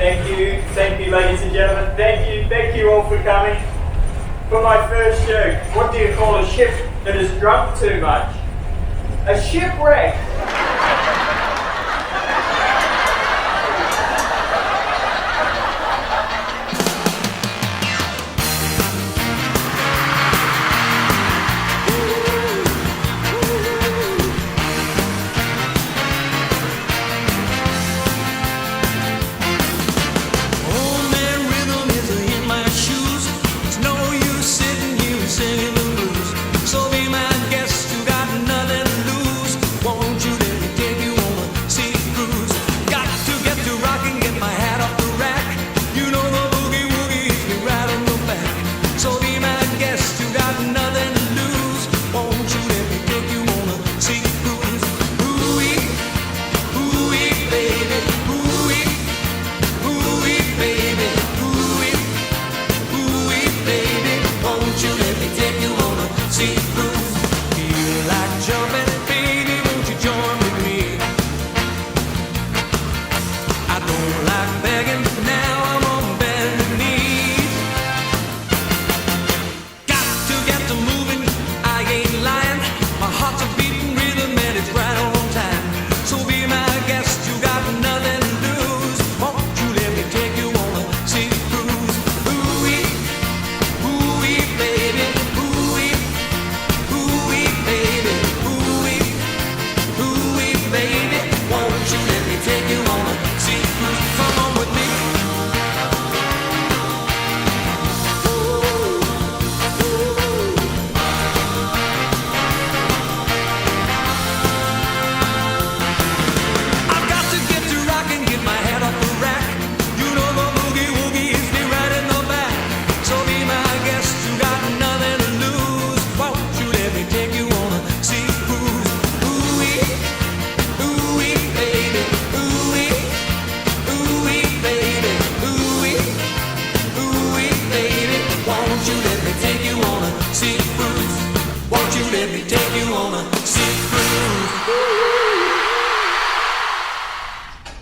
Thank you, ladies and gentlemen. Thank you all for coming. For my first show, what do you call a ship that has drunk too much? A shipwreck.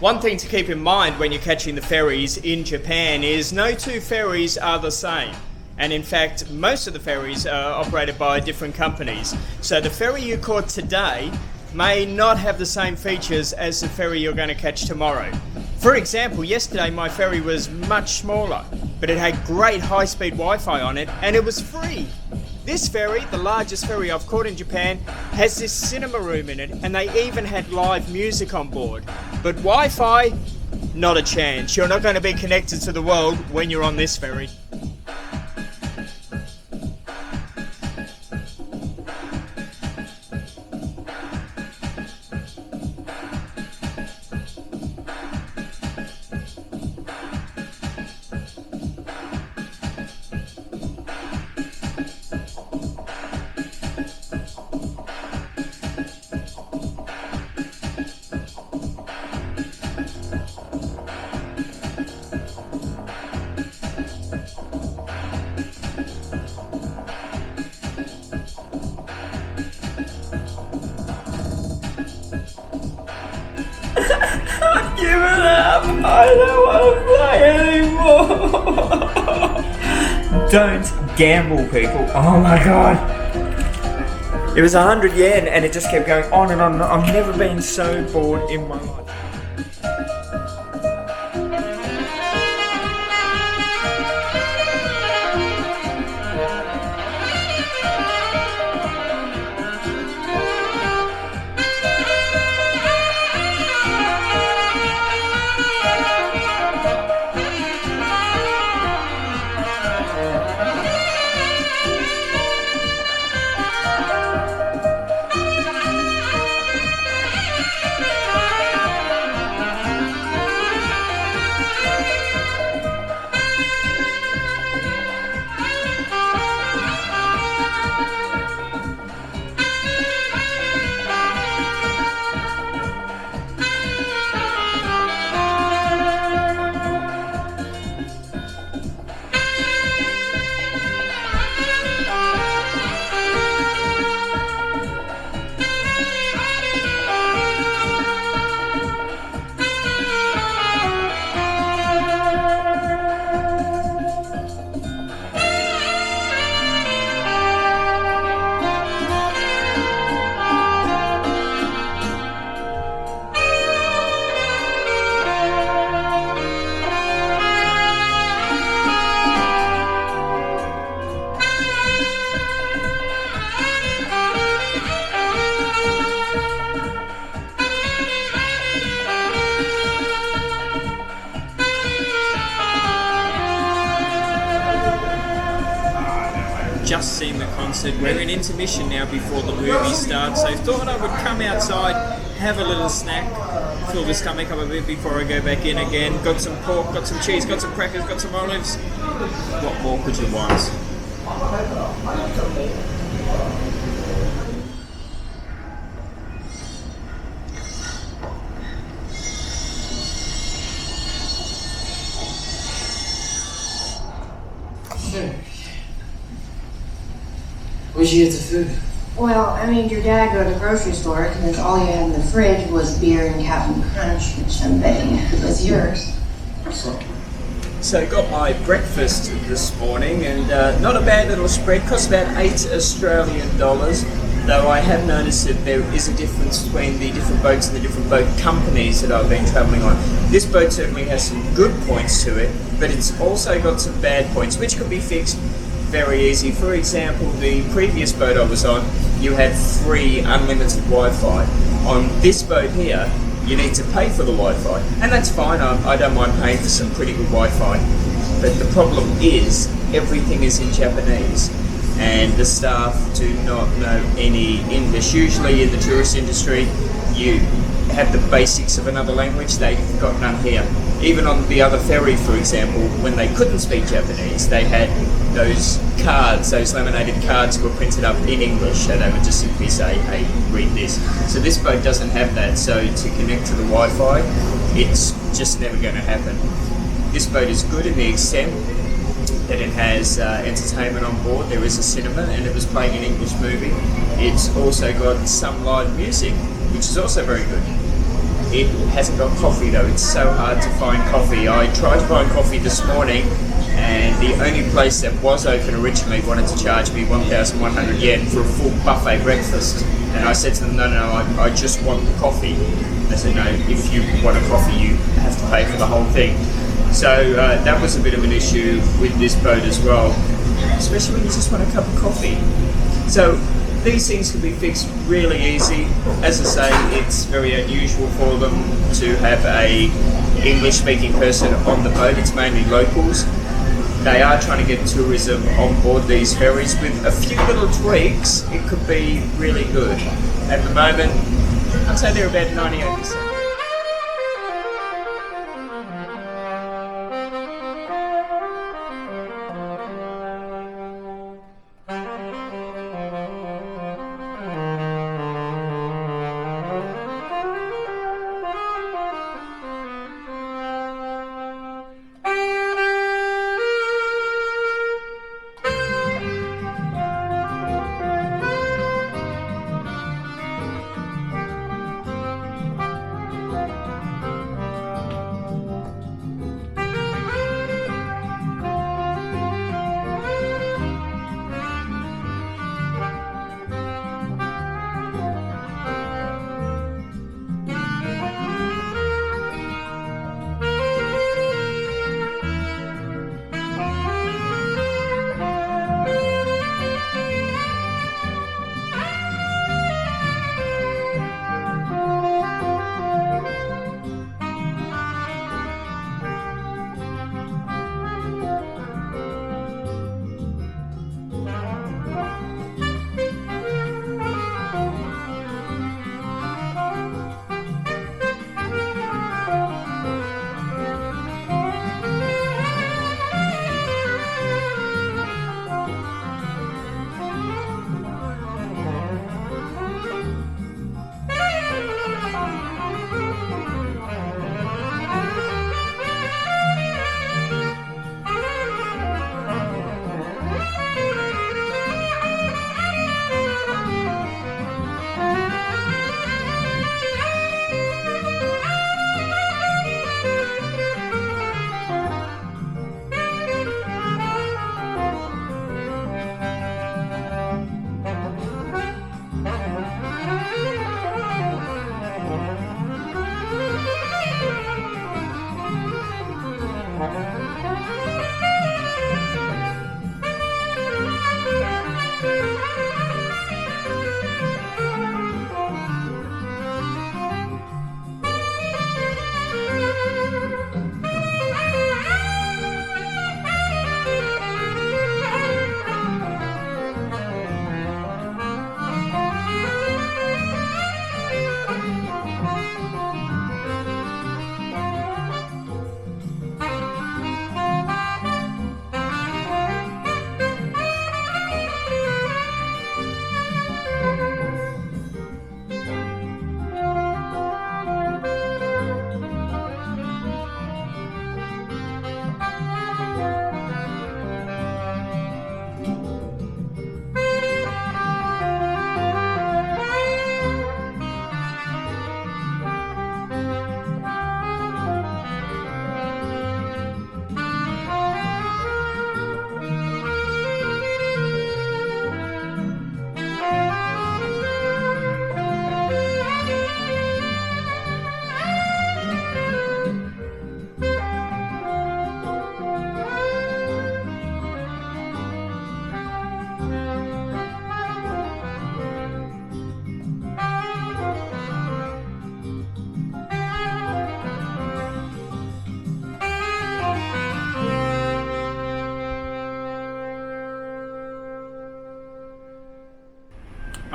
One thing to keep in mind when you're catching the ferries in Japan is no two ferries are the same. And in fact, most of the ferries are operated by different companies. So the ferry you caught today may not have the same features as the ferry you're going to catch tomorrow. For example, yesterday my ferry was much smaller, but it had great high-speed Wi-Fi on it and it was free. This ferry, the largest ferry I've caught in Japan, has this cinema room in it and they even had live music on board. But Wi-Fi, not a chance. You're not going to be connected to the world when you're on this ferry. Give it up! I don't want to play anymore! Don't gamble, people. Oh my god. It was 100 yen and it just kept going on and on. I've never been so bored in my life. just seen the concert. We're in intermission now before the movie starts, so thought I would come outside, have a little snack, fill the stomach up a bit before I go back in again. Got some pork, got some cheese, got some crackers, got some olives. What more could you want? Where'd you get the food? Well, I mean, your dad go to the grocery store because all you had in the fridge was beer and Captain Crunch, which I'm betting was yours. So got my breakfast this morning, and not a bad little spread. Cost about $8 Australian, though I have noticed that there is a difference between the different boats and the different boat companies that I've been travelling on. This boat certainly has some good points to it, but it's also got some bad points, which could be fixed very easy. For example, the previous boat I was on, you had free unlimited Wi-Fi. On this boat here, you need to pay for the Wi-Fi, and that's fine. I don't mind paying for some pretty good Wi-Fi, but the problem is everything is in Japanese, and the staff do not know any English. Usually in the tourist industry, you have the basics of another language. They've got none here. Even on the other ferry, for example, when they couldn't speak Japanese, they had those cards, those laminated cards were printed up in English, so they would just simply say, hey, read this. So this boat doesn't have that, so to connect to the Wi-Fi, it's just never going to happen. This boat is good in the extent that it has entertainment on board. There is a cinema, and it was playing an English movie. It's also got some live music, which is also very good. It hasn't got coffee though. It's so hard to find coffee. I tried to find coffee this morning, and the only place that was open originally wanted to charge me 1,100 yen for a full buffet breakfast. And I said to them, no, I just want the coffee. They said, no, if you want a coffee, you have to pay for the whole thing. So that was a bit of an issue with this boat as well, especially when you just want a cup of coffee. So these things can be fixed really easy. As I say, it's very unusual for them to have a English-speaking person on the boat. It's mainly locals. They are trying to get tourism on board these ferries. With a few little tweaks, it could be really good. At the moment, I'd say they're about 98%.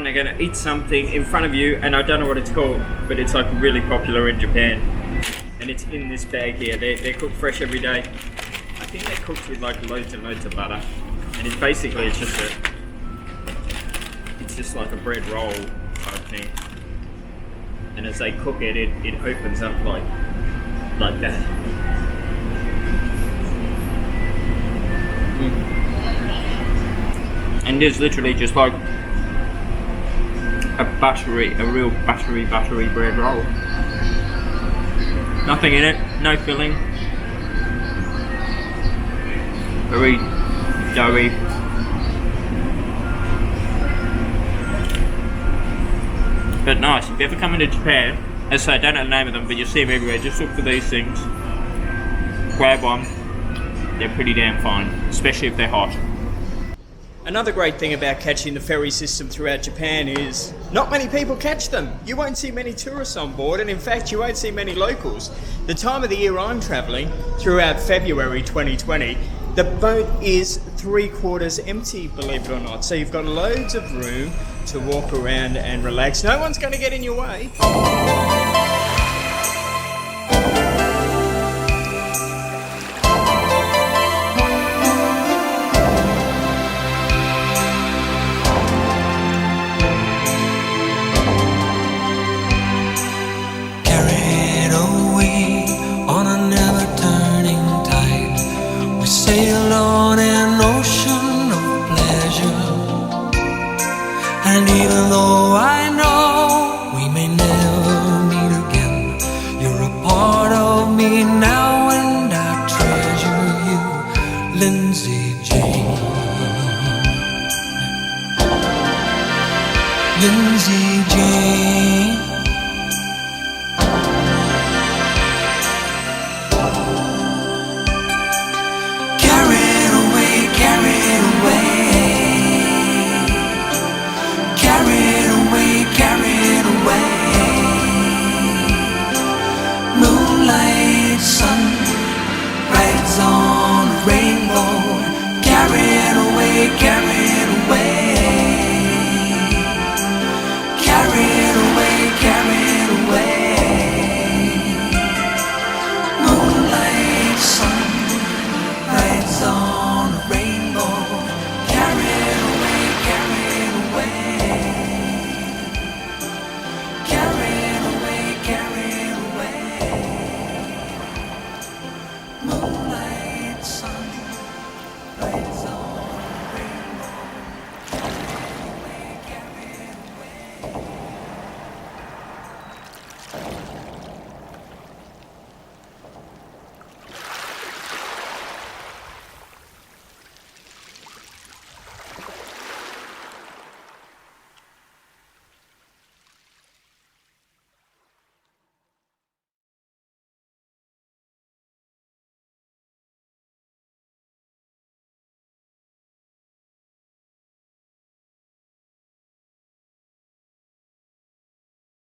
they're going to eat something in front of you, and I don't know what it's called, but it's like really popular in Japan. And it's in this bag here. They're cooked fresh every day. I think they're cooked with like loads and loads of butter. And it's basically, it's just like a bread roll type thing. And as they cook it, it opens up like that. And there's literally just like a real buttery bread roll. Nothing in it, no filling. Very doughy. But nice. If you ever come into Japan, as I say, I don't know the name of them, but you'll see them everywhere. Just look for these things. Grab one. They're pretty damn fine, especially if they're hot. Another great thing about catching the ferry system throughout Japan is not many people catch them. You won't see many tourists on board, and in fact you won't see many locals. The time of the year I'm travelling, throughout February 2020, the boat is 3/4 empty, believe it or not. So you've got loads of room to walk around and relax. No one's going to get in your way.